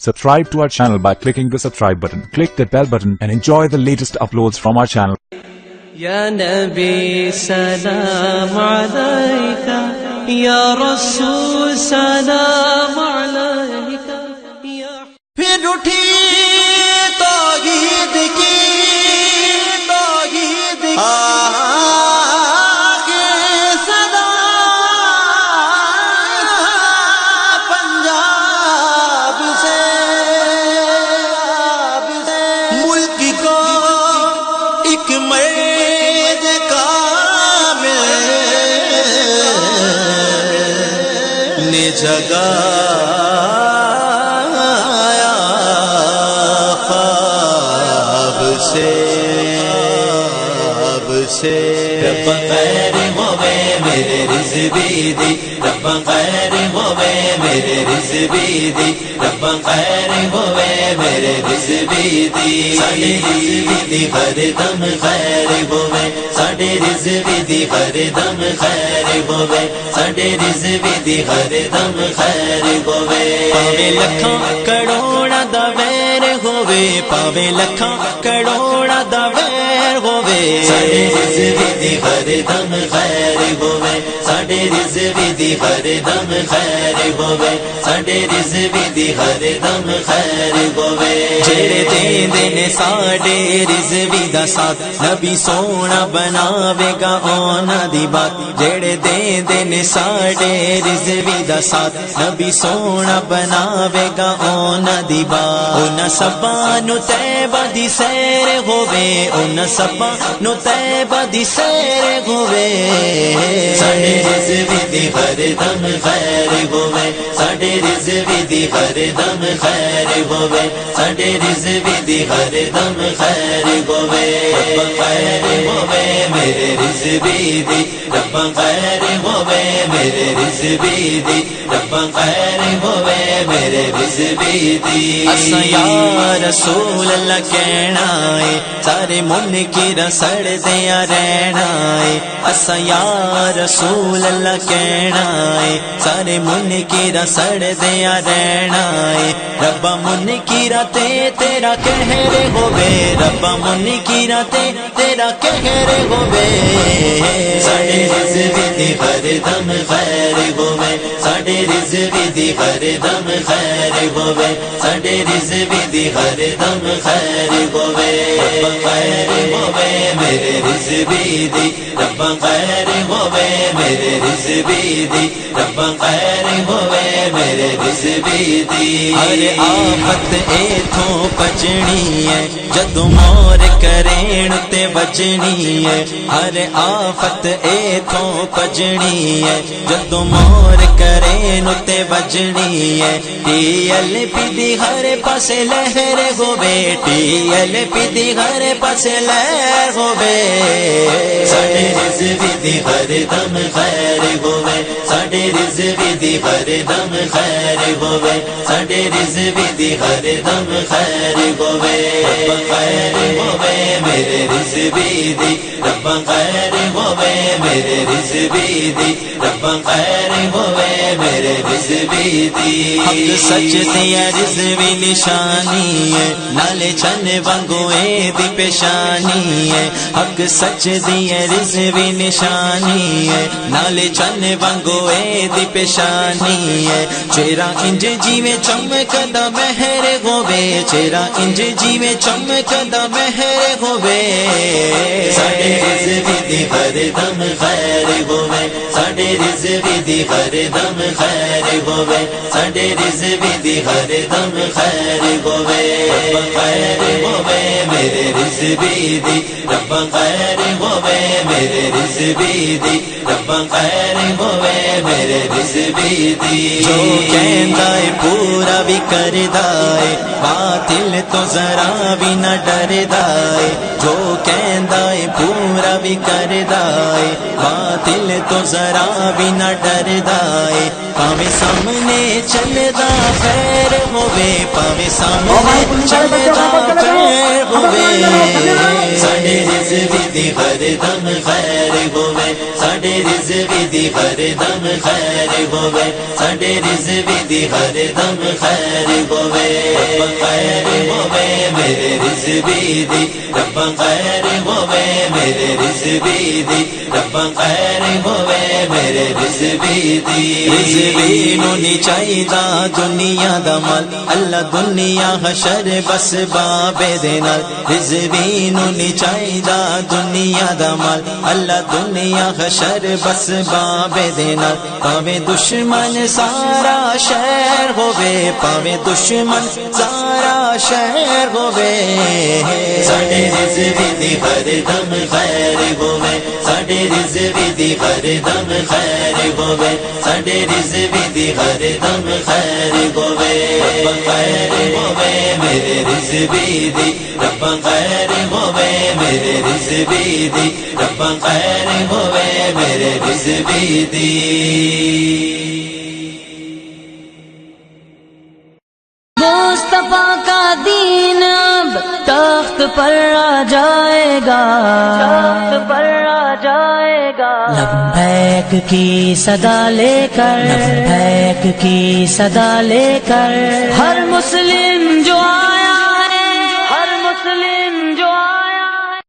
Subscribe to our channel by clicking the subscribe button. Click that bell button and enjoy the latest uploads from our channel. Ya Nabi salam alayka, Ya Rasul salam alayka, Ya پھر اٹھی توحید کی آگے صدا پنجاب سے ملک کو ایک مرد کامل نے جگایا خواب سے رب خیر ہوے میرے رضوی دی رب خیر ہوے میرے رضوی دی رب خیر ہوے میرے رضوی دی ساڈے رضوی دی ہر دم خیر ہوے ساڈے رضوی دی ہر دم خیر ہوے ساڈے رضوی دی ہر دم خیر ہوے پاوے لکھاں کروڑاں دا ویر ہوے پاوے لکھاں کروڑاں دا ویر ہوے ساڈے رضوی دی ہر دم خیر ہوے ساڈے رضوی دی ہر دم خیر ہوے ساڈے رضوی دی ہر دم خیر ہوے جڑے دیندے نے ساڈے رضوی دا ساتھ نبی سونا بناوے گا انہاں دی بات جڑے دیندے نے ساڈے رضوی دا ساتھ نبی سونا بناوے گا انہاں دی بات انہاں سباں نو طیبہ دی سیر ہوے انہاں سباں نو طیبہ دی سیر ہوے ساڈے رضوی دی ہر دم خیر ہوے ساڈے رضوی دی ہر دم خیر ہوے ساڈے رضوی دی ہر دم خیر ہوے رب خیر ہوے میرے رضوی دی رب خیر ہوے میرے رضوی دی رب خیر ہوے میرے رضوی دی اساں یا رسول اللہ کہنا ہے سارے منکر سڑ دیا رہنا ہے اساں یا رسول اللہ کہنا ہے سارے منکر سڑ دیا رہنا ہے رب منکر تے تیرا قہر ہوے رب منکر تے تیرا قہر ہوے ساڈے رضوی دی ہر دم خیر ہوے ساڈے رضوی دی ہر دم خیر ہوے ساڈے رضوی دی ہر دم خیر ہوے رب خیر ہوے میرے رضوی دی رب خیر ہوے میرے رضوی دی رب خیر ہوے میرے رضوی دی ہر آفت ایتھوں بچنی ہے جدوں مور کرین تے بچنی ہے ہر آفت ایتھوں بچنی ہے جدوں مور کرین تے بچنی ہے ٹی ایل پی دی ہر پاسے لہر ہوے ٹی ایل پی دی ہر پاسے لہر ہوے ساڈے رضوی دی ہر دم خیر ہوے ساڈے رضوی دی ہر دم خیر ہوے ساڈے رضوی دی ہر دم خیر ہوے رب خیر ہوے میرے رضوی دی رب خیر ہوے میرے رضوی دی رب خیر ہوے میرے رضوی دی حق سچ دیا رضوی نشانی ہے نالے چن وانگو اے دی پیشانی ہے حق سچ دیا رضوی نشانی ہے نالے چن وانگو اے دی پیشانی ہے چہرہ انج جیویں چمکدا مہر ہوے چہرہ انج جیویں چمکدا مہر ہوے ساڈے رضوی دی ہر دم خیر ہوے ساڈے رضوی دی ہر دم خیر ہوے ساڈے رضوی دی ہر دم خیر ہوے رب خیر ہوے میرے رضوی دی رب خیر ہوے میرے رضوی دی رب خیر ہوے میرے رضوی دی جو کہندا ہے پورا بھی کردا ہے باطل تو ذرا بھی نہ ڈردا ہے جو کہندا ہے پورا بھی کردا ہے باطل تو ذرا بھی نہ ڈردا ہے پاوے سامنے چلدا خیر ہوے پاوے سامنے چلدا خیر ہوے ساڈے رضوی دی ہر دم خیر ہوے ساڈے رضوی دی ہر دم خیر ہوے ساڈے رضوی دی ہر دم خیر ہوے خیر ہوے میرے رضوی دی رب خیر ہوے میرے رضوی دی رب خیر ہوے میرے رضوی دی رضوی نو نی چاہیدا دنیا دا مال اللہ دنیا حشر بس بابے دے نال رضوی نو نی چاہیدا دنیا دا مال اللہ دنیا حشر بس بابے دے نال پاویں دشمن سارا شہر ہووے پاویں دشمن سارا شہر ہووے ساڈے رضوی دی ہر دم خیر ہووے ساڈے رضوی دی ہر دم خیر ہووے ساڈے رضوی دی ہر دم خیر ہووے رب خیر ہووے میرے رضوی دی رب خیر ہووے میرے رضوی دی رب خیر ہووے میرے رضوی دی مصطفیٰ کا دین اب تخت پر آ جائے گا تخت پر آ جائے گا لبیک کی صدا لے کر لبیک کی صدا لے کر ہر مسلم جو